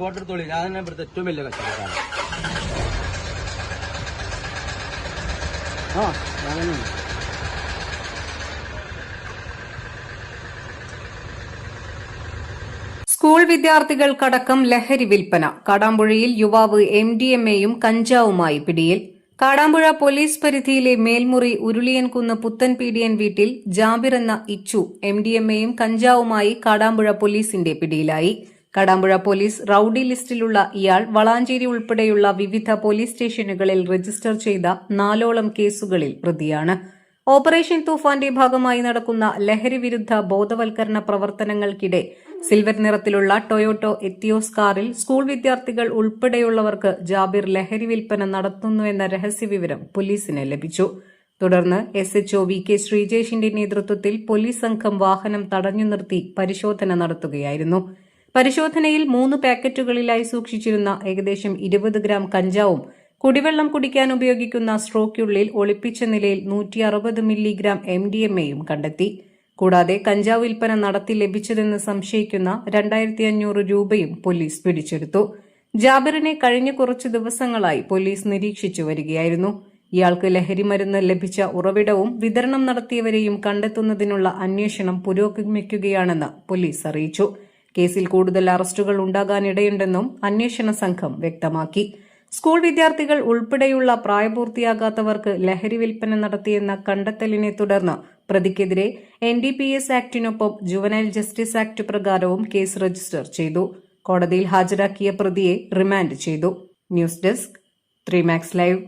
Photo എടുത്തോളി. ഞാൻ തന്നെ ഇവിടുത്തെ ഏറ്റവും വലിയ കച്ചവടക്കാരൻ. ഞാൻ തന്നെ സ്കൂൾ വിദ്യാർത്ഥികൾക്കടക്കം ലഹരി വിൽപ്പന. കാടാമ്പുഴയിൽ യുവാവ് MDMA-യും കഞ്ചാവുമായി പിടിയിൽ. കാടാമ്പുഴ പോലീസ് പരിധിയിലെ മേൽമുറി ഉരുളിയൻകുന്ന് പുത്തൻപീടിയൻ വീട്ടിൽ ജാബിർ എന്ന ഇച്ചു MDMA-യും കഞ്ചാവുമായി കാടാമ്പുഴ പോലീസിന്റെ പിടിയിലായി. കാടാമ്പുഴ പോലീസ് റൌഡി ലിസ്റ്റിലുള്ള ഇയാൾ വളാഞ്ചേരി ഉൾപ്പെടെയുള്ള വിവിധ പോലീസ് സ്റ്റേഷനുകളിൽ രജിസ്റ്റർ ചെയ്ത 4ഓളം കേസുകളിൽ പ്രതിയാണ്. ഓപ്പറേഷൻ തൂഫാന്റെ ഭാഗമായി നടക്കുന്ന ലഹരി വിരുദ്ധ ബോധവൽക്കരണ പ്രവർത്തനങ്ങൾക്കിടെ സിൽവർ നിറത്തിലുള്ള ടൊയോട്ടോ എത്തിയോസ് കാറിൽ സ്കൂൾ വിദ്യാർത്ഥികൾ ഉൾപ്പെടെയുള്ളവർക്ക് ജാബിർ ലഹരി വിൽപ്പന നടത്തുന്നുവെന്ന രഹസ്യവിവരം പോലീസിന് ലഭിച്ചു. തുടർന്ന് SHO VK ശ്രീജേഷിന്റെ നേതൃത്വത്തിൽ പോലീസ് സംഘം വാഹനം തടഞ്ഞു നിർത്തി പരിശോധന നടത്തുകയായിരുന്നു. പരിശോധനയിൽ 3 പാക്കറ്റുകളിലായി സൂക്ഷിച്ചിരുന്ന ഏകദേശം 20 ഗ്രാം കഞ്ചാവും കുടിവെള്ളം കുടിക്കാൻ ഉപയോഗിക്കുന്ന സ്ട്രോയ്ക്കുള്ളിൽ ഒളിപ്പിച്ച നിലയിൽ 160 മില്ലിഗ്രാം MDMA-യും കണ്ടെത്തി. കൂടാതെ കഞ്ചാവ് വിൽപ്പന നടത്തി ലഭിച്ചതെന്ന് സംശയിക്കുന്ന 2500 രൂപയും പോലീസ് പിടിച്ചെടുത്തു. ജാബിറിനെ കഴിഞ്ഞ കുറച്ചു ദിവസങ്ങളായി പോലീസ് നിരീക്ഷിച്ചു വരികയായിരുന്നു. ഇയാൾക്ക് ലഹരിമരുന്ന് ലഭിച്ച ഉറവിടവും വിതരണം നടത്തിയവരെയും കണ്ടെത്തുന്നതിനുള്ള അന്വേഷണം പുരോഗമിക്കുകയാണെന്ന് പോലീസ് അറിയിച്ചു. കേസിൽ കൂടുതൽ അറസ്റ്റുകൾ ഉണ്ടാകാനിടയുണ്ടെന്നും അന്വേഷണ സംഘം വ്യക്തമാക്കി. സ്കൂൾ വിദ്യാർത്ഥികൾ ഉൾപ്പെടെയുള്ള പ്രായപൂർത്തിയാകാത്തവർക്ക് ലഹരി വിൽപ്പന നടത്തിയെന്ന കണ്ടെത്തലിനെ തുടർന്ന് പ്രതിക്കെതിരെ NDPS ആക്ടിനൊപ്പം ജുവനൈൽ ജസ്റ്റിസ് ആക്ട് പ്രകാരവും കേസ് രജിസ്റ്റർ ചെയ്തു. കോടതിയിൽ ഹാജരാക്കിയ പ്രതിയെ റിമാൻഡ് ചെയ്തു. News desk 3 Max Live.